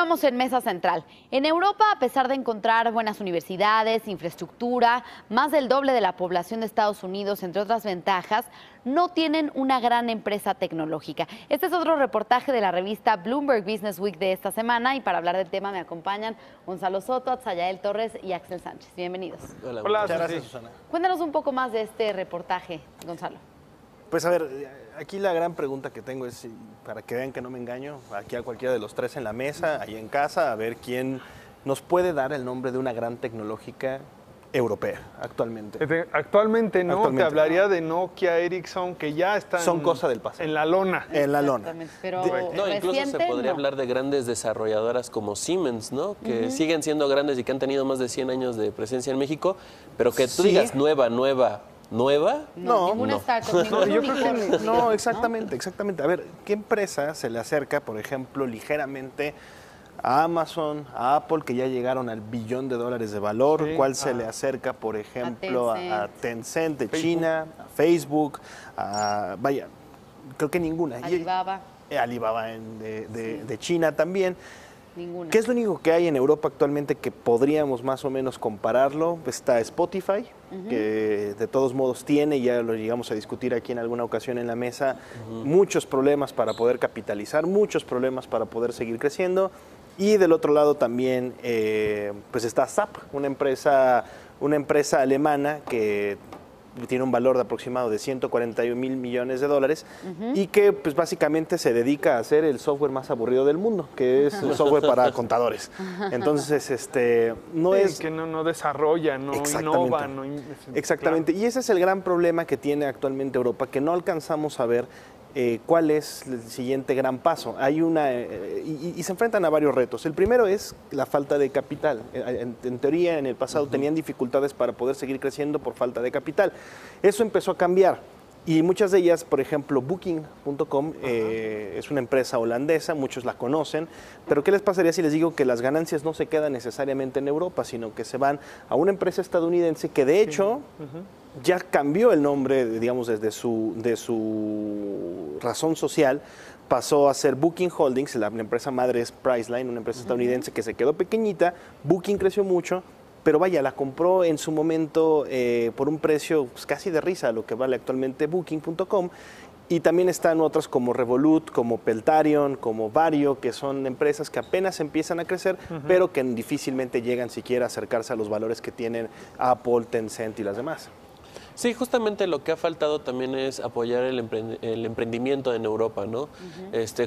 Continuamos en Mesa Central. En Europa, a pesar de encontrar buenas universidades, infraestructura, más del doble de la población de Estados Unidos, entre otras ventajas, no tienen una gran empresa tecnológica. Este es otro reportaje de la revista Bloomberg Business Week de esta semana y para hablar del tema me acompañan Gonzalo Soto, Atzayael Torres y Axel Sánchez. Bienvenidos. Hola, Muchas gracias, Susana. Cuéntanos un poco más de este reportaje, Gonzalo. Pues a ver, aquí la gran pregunta que tengo es, para que vean que no me engaño, aquí a cualquiera de los tres en la mesa, ahí en casa, a ver quién nos puede dar el nombre de una gran tecnológica europea actualmente. Actualmente no, te hablaría de Nokia, Ericsson, que ya están Son cosa del pasado. En la lona. En la lona. Pero no, incluso se podría hablar de grandes desarrolladoras como Siemens, ¿no? Que siguen siendo grandes y que han tenido más de 100 años de presencia en México, pero que tú digas nueva. No, ninguna startup, ningún unicornio. No, exactamente. A ver, ¿qué empresa se le acerca, por ejemplo, ligeramente a Amazon, a Apple, que ya llegaron al $1 billón de valor? ¿Cuál se le acerca, por ejemplo, a Tencent de China, a Facebook? Vaya, creo que ninguna. Alibaba. Alibaba de China también. Ninguna. ¿Qué es lo único que hay en Europa actualmente que podríamos más o menos compararlo? Está Spotify, que de todos modos tiene, ya lo llegamos a discutir aquí en alguna ocasión en la mesa, muchos problemas para poder capitalizar, muchos problemas para poder seguir creciendo. Y del otro lado también pues está SAP, una empresa alemana que tiene un valor de aproximado de 141 mil millones de dólares y que pues básicamente se dedica a hacer el software más aburrido del mundo, que es el software para contadores. Entonces, no es... Que no desarrolla, no innova. Exactamente, y ese es el gran problema que tiene actualmente Europa, que no alcanzamos a ver cuál es el siguiente gran paso. Hay y se enfrentan a varios retos. El primero es la falta de capital. En teoría, en el pasado tenían dificultades para poder seguir creciendo por falta de capital. Eso empezó a cambiar. Y muchas de ellas, por ejemplo, Booking.com es una empresa holandesa, muchos la conocen, pero ¿qué les pasaría si les digo que las ganancias no se quedan necesariamente en Europa, sino que se van a una empresa estadounidense que de hecho ya cambió el nombre, digamos, desde su razón social, pasó a ser Booking Holdings, la empresa madre es Priceline, una empresa estadounidense que se quedó pequeñita, Booking creció mucho, pero vaya, la compró en su momento por un precio pues, casi de risa, lo que vale actualmente Booking.com. Y también están otras como Revolut, como Peltarion, como Vario, que son empresas que apenas empiezan a crecer, pero que difícilmente llegan siquiera a acercarse a los valores que tienen Apple, Tencent y las demás. Sí, justamente lo que ha faltado también es apoyar el emprendimiento en Europa, ¿no?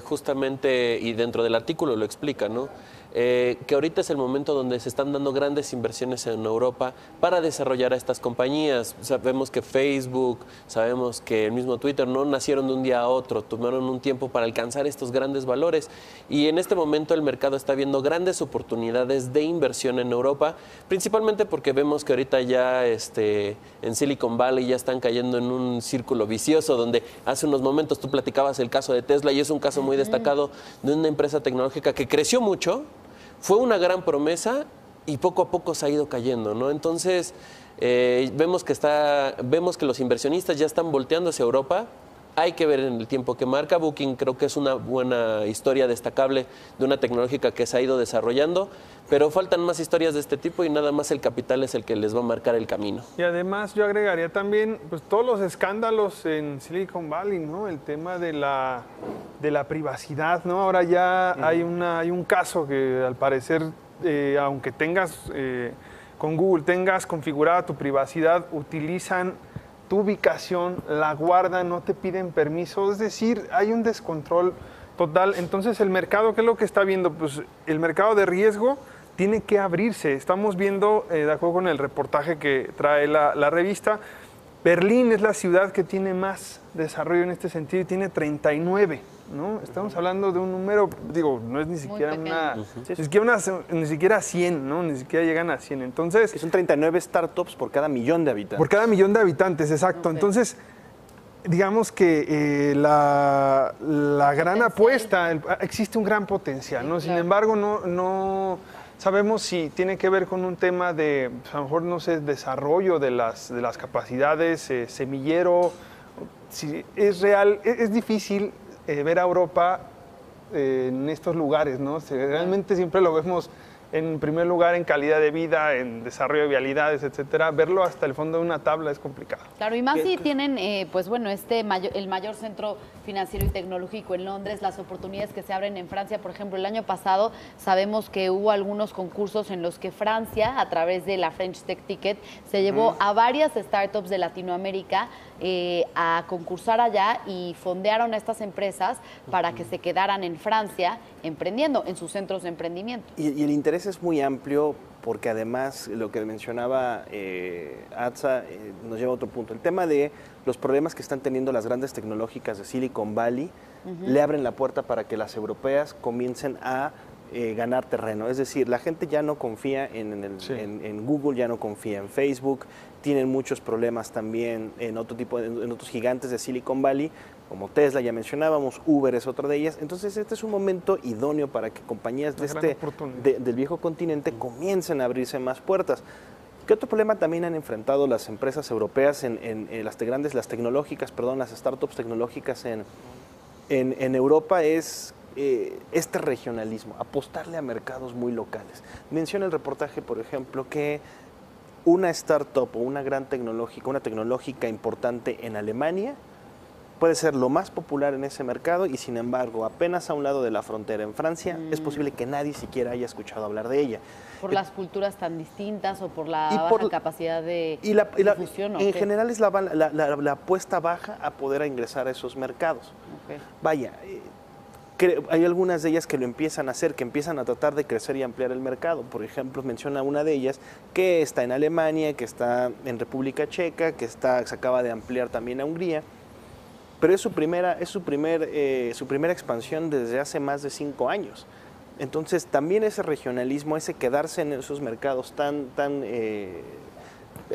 Justamente, y dentro del artículo lo explica, ¿no? Que ahorita es el momento donde se están dando grandes inversiones en Europa para desarrollar a estas compañías. Sabemos que Facebook, sabemos que el mismo Twitter no nacieron de un día a otro, tomaron un tiempo para alcanzar estos grandes valores y en este momento el mercado está viendo grandes oportunidades de inversión en Europa, principalmente porque vemos que ahorita ya en Silicon Valley ya están cayendo en un círculo vicioso donde hace unos momentos tú platicabas el caso de Tesla y es un caso muy destacado de una empresa tecnológica que creció mucho. Fue una gran promesa y poco a poco se ha ido cayendo, ¿no? Entonces, vemos que los inversionistas ya están volteando hacia Europa. Hay que ver en el tiempo que marca. Booking creo que es una buena historia destacable de una tecnológica que se ha ido desarrollando, pero faltan más historias de este tipo y nada más el capital es el que les va a marcar el camino. Y además yo agregaría también pues, todos los escándalos en Silicon Valley, ¿no? El tema de la privacidad, ¿no? Ahora ya hay un caso que al parecer, aunque tengas con Google tengas configurada tu privacidad, utilizan tu ubicación, la guardan, no te piden permiso, es decir, hay un descontrol total. Entonces el mercado, ¿qué es lo que está viendo? Pues el mercado de riesgo tiene que abrirse. Estamos viendo, de acuerdo con el reportaje que trae la revista, Berlín es la ciudad que tiene más desarrollo en este sentido y tiene 39, ¿no? Estamos hablando de un número, digo, no es ni siquiera ni siquiera 100, ¿no? Ni siquiera llegan a 100. Entonces, son 39 startups por cada millón de habitantes. Por cada millón de habitantes, exacto. Entonces, digamos que la gran apuesta, existe un gran potencial, ¿no? Sin embargo, no sabemos si tiene que ver con un tema de, a lo mejor, no sé, desarrollo de las capacidades, semillero, si es real. Es difícil ver a Europa en estos lugares, ¿no? Realmente siempre lo vemos en primer lugar en calidad de vida, en desarrollo de vialidades, etcétera. Verlo hasta el fondo de una tabla es complicado. Claro, y más si tienen, pues bueno, el mayor centro financiero y tecnológico en Londres, las oportunidades que se abren en Francia. Por ejemplo, el año pasado sabemos que hubo algunos concursos en los que Francia, a través de la French Tech Ticket, se llevó a varias startups de Latinoamérica a concursar allá y fondearon a estas empresas para que se quedaran en Francia emprendiendo, en sus centros de emprendimiento. Y el interés es muy amplio porque además lo que mencionaba Atza nos lleva a otro punto. El tema de los problemas que están teniendo las grandes tecnológicas de Silicon Valley le abren la puerta para que las europeas comiencen a ganar terreno. Es decir, la gente ya no confía en Google, ya no confía en Facebook, tienen muchos problemas también en otros gigantes de Silicon Valley, como Tesla, ya mencionábamos, Uber es otra de ellas. Entonces este es un momento idóneo para que compañías del viejo continente comiencen a abrirse más puertas. ¿Qué otro problema también han enfrentado las empresas europeas las tecnológicas, las startups tecnológicas en Europa es este regionalismo, apostarle a mercados muy locales? Menciona el reportaje, por ejemplo, que una startup o una tecnológica importante en Alemania puede ser lo más popular en ese mercado y sin embargo apenas a un lado de la frontera en Francia es posible que nadie siquiera haya escuchado hablar de ella. ¿Por las culturas tan distintas o por la baja capacidad de difusión? En general es la apuesta baja a poder ingresar a esos mercados. Okay. Vaya, hay algunas de ellas que lo empiezan a hacer, que empiezan a tratar de crecer y ampliar el mercado. Por ejemplo, menciona una de ellas que está en Alemania, que está en República Checa, que se acaba de ampliar también a Hungría. Pero es su primera expansión desde hace más de 5 años. Entonces, también ese regionalismo, ese quedarse en esos mercados tan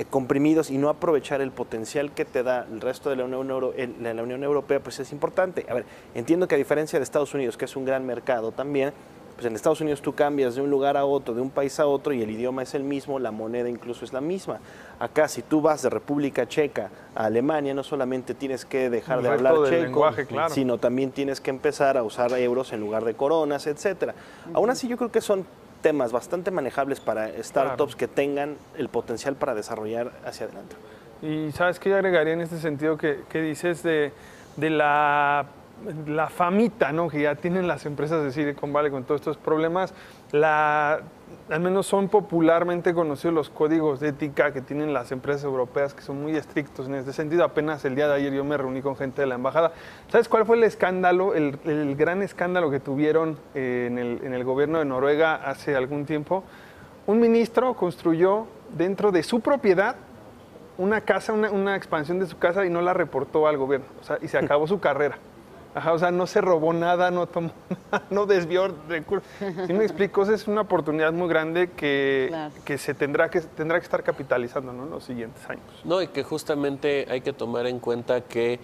comprimidos y no aprovechar el potencial que te da el resto de la Unión Europea, pues es importante. A ver, entiendo que a diferencia de Estados Unidos, que es un gran mercado también, pues en Estados Unidos tú cambias de un lugar a otro, de un país a otro, y el idioma es el mismo, la moneda incluso es la misma. Acá, si tú vas de República Checa a Alemania, no solamente tienes que dejar de hablar checo, lenguaje, claro, sino también tienes que empezar a usar euros en lugar de coronas, etcétera. Aún así, yo creo que son temas bastante manejables para startups que tengan el potencial para desarrollar hacia adelante. Y ¿sabes qué yo agregaría en este sentido que dices de la famita, ¿no?, que ya tienen las empresas de Silicon Valley con todos estos problemas? Al menos son popularmente conocidos los códigos de ética que tienen las empresas europeas, que son muy estrictos en este sentido. Apenas el día de ayer yo me reuní con gente de la embajada. ¿Sabes cuál fue el escándalo, el gran escándalo que tuvieron en el gobierno de Noruega hace algún tiempo? Un ministro construyó dentro de su propiedad una casa, una expansión de su casa, y no la reportó al gobierno, y se acabó su carrera. O sea, no se robó nada, no tomó nada, no desvió recursos. ¿Sí me explico? Esa es una oportunidad muy grande que se tendrá que estar capitalizando, ¿no?, en los siguientes años. No, y que justamente hay que tomar en cuenta que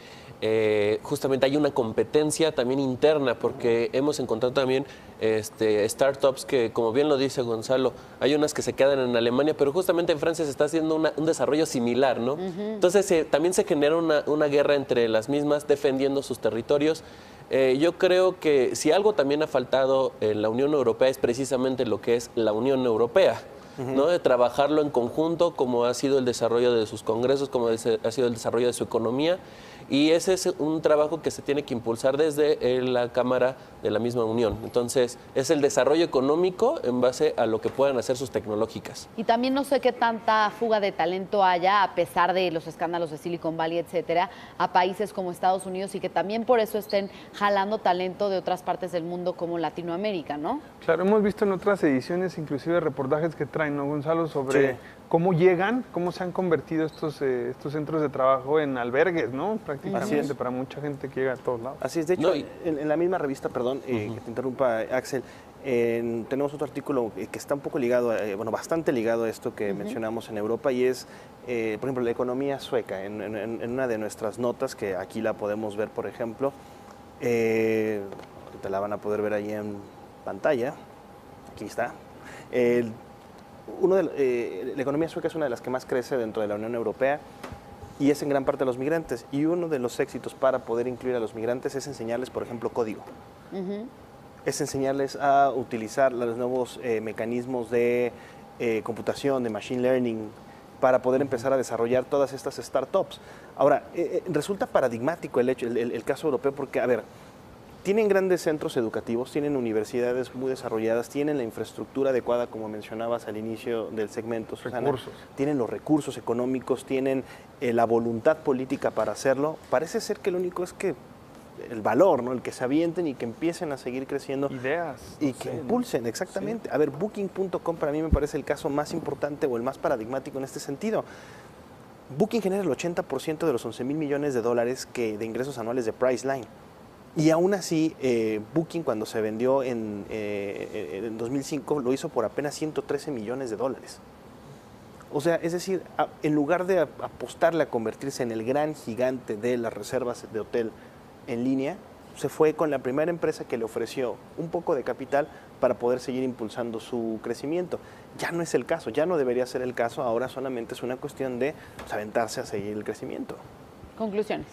justamente hay una competencia también interna, porque hemos encontrado también startups que, como bien lo dice Gonzalo, hay unas que se quedan en Alemania, pero justamente en Francia se está haciendo un desarrollo similar, ¿no? Entonces también se genera una guerra entre las mismas, defendiendo sus territorios. Yo creo que si algo también ha faltado en la Unión Europea es precisamente lo que es la Unión Europea, ¿no? De trabajarlo en conjunto, como ha sido el desarrollo de sus congresos, como ha sido el desarrollo de su economía. Y ese es un trabajo que se tiene que impulsar desde la Cámara de la misma Unión. Entonces, es el desarrollo económico en base a lo que puedan hacer sus tecnológicas. Y también no sé qué tanta fuga de talento haya, a pesar de los escándalos de Silicon Valley, etcétera, a países como Estados Unidos, y que también por eso estén jalando talento de otras partes del mundo como Latinoamérica, ¿no? Claro, hemos visto en otras ediciones, inclusive reportajes que traen, ¿no, Gonzalo?, sobre cómo llegan, cómo se han convertido estos centros de trabajo en albergues, ¿no?, prácticamente, para mucha gente que llega a todos lados. Así es, de hecho, en la misma revista, perdón, que te interrumpa, Axel, tenemos otro artículo que está un poco ligado, bastante ligado a esto que mencionamos en Europa, y es, por ejemplo, la economía sueca. En una de nuestras notas, que aquí la podemos ver, por ejemplo, te la van a poder ver ahí en pantalla, aquí está. La economía sueca es una de las que más crece dentro de la Unión Europea, y es en gran parte a los migrantes. Y uno de los éxitos para poder incluir a los migrantes es enseñarles, por ejemplo, código. es enseñarles a utilizar los nuevos mecanismos de computación, de machine learning, para poder empezar a desarrollar todas estas startups. Ahora, resulta paradigmático el caso europeo porque, a ver, tienen grandes centros educativos, tienen universidades muy desarrolladas, tienen la infraestructura adecuada, como mencionabas al inicio del segmento, Susana. Recursos. Tienen los recursos económicos, tienen la voluntad política para hacerlo. Parece ser que lo único es que el valor, ¿no? El que se avienten y que empiecen a seguir creciendo. Ideas. Y que impulsen, exactamente. Sí. A ver, Booking.com para mí me parece el caso más importante o el más paradigmático en este sentido. Booking genera el 80% de los 11,000 millones de dólares de ingresos anuales de Priceline. Y aún así, Booking cuando se vendió en 2005 lo hizo por apenas 113 millones de dólares. O sea, es decir, en lugar de apostarle a convertirse en el gran gigante de las reservas de hotel en línea, se fue con la primera empresa que le ofreció un poco de capital para poder seguir impulsando su crecimiento. Ya no es el caso, ya no debería ser el caso, ahora solamente es una cuestión de aventarse a seguir el crecimiento. Conclusiones.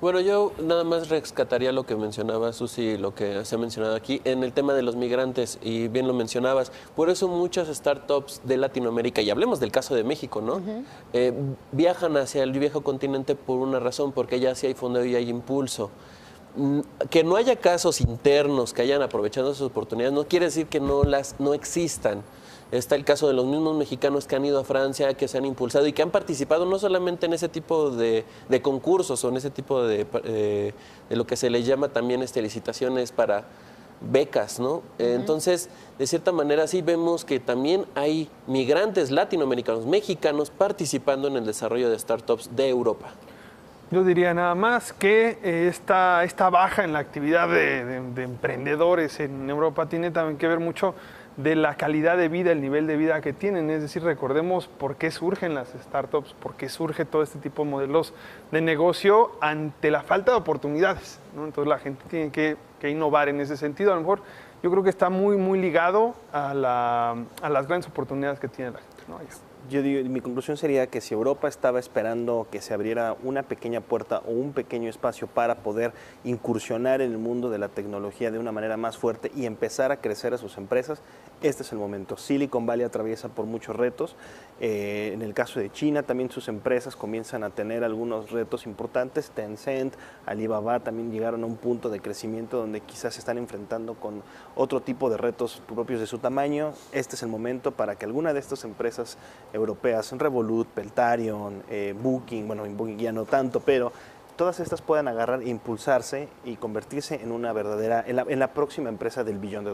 Bueno, yo nada más rescataría lo que mencionaba Susi, lo que se ha mencionado aquí, en el tema de los migrantes, y bien lo mencionabas. Por eso muchas startups de Latinoamérica, y hablemos del caso de México, ¿no? Viajan hacia el viejo continente por una razón, porque allá sí hay fondeo y hay impulso. Que no haya casos internos que hayan aprovechado esas oportunidades no quiere decir que no existan. Está el caso de los mismos mexicanos que han ido a Francia, que se han impulsado y que han participado no solamente en ese tipo de concursos o en ese tipo de lo que se les llama también licitaciones para becas, ¿no? Entonces, de cierta manera sí vemos que también hay migrantes latinoamericanos, mexicanos, participando en el desarrollo de startups de Europa. Yo diría nada más que esta baja en la actividad de emprendedores en Europa tiene también que ver mucho de la calidad de vida, el nivel de vida que tienen. Es decir, recordemos por qué surgen las startups, por qué surge todo este tipo de modelos de negocio ante la falta de oportunidades, ¿no? Entonces la gente tiene que innovar en ese sentido. A lo mejor yo creo que está muy ligado a las grandes oportunidades que tiene la gente, ¿no? Yo digo, mi conclusión sería que si Europa estaba esperando que se abriera una pequeña puerta o un pequeño espacio para poder incursionar en el mundo de la tecnología de una manera más fuerte y empezar a crecer a sus empresas, este es el momento. Silicon Valley atraviesa por muchos retos. En el caso de China, también sus empresas comienzan a tener algunos retos importantes. Tencent, Alibaba también llegaron a un punto de crecimiento donde quizás se están enfrentando con otro tipo de retos propios de su tamaño. Este es el momento para que alguna de estas empresas europeas, Revolut, Peltarion, Booking, bueno, en Booking ya no tanto, pero todas estas puedan agarrar e impulsarse y convertirse en una verdadera, en la próxima empresa del $1 billón.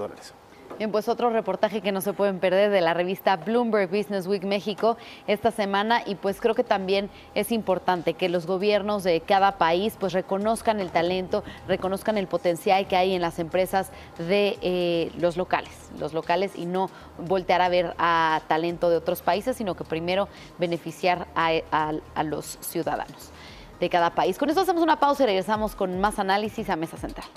Bien, pues otro reportaje que no se pueden perder de la revista Bloomberg Business Week México esta semana, y pues creo que también es importante que los gobiernos de cada país pues reconozcan el talento, reconozcan el potencial que hay en las empresas de los locales y no voltear a ver a talento de otros países, sino que primero beneficiar a los ciudadanos de cada país. Con esto hacemos una pausa y regresamos con más análisis a Mesa Central.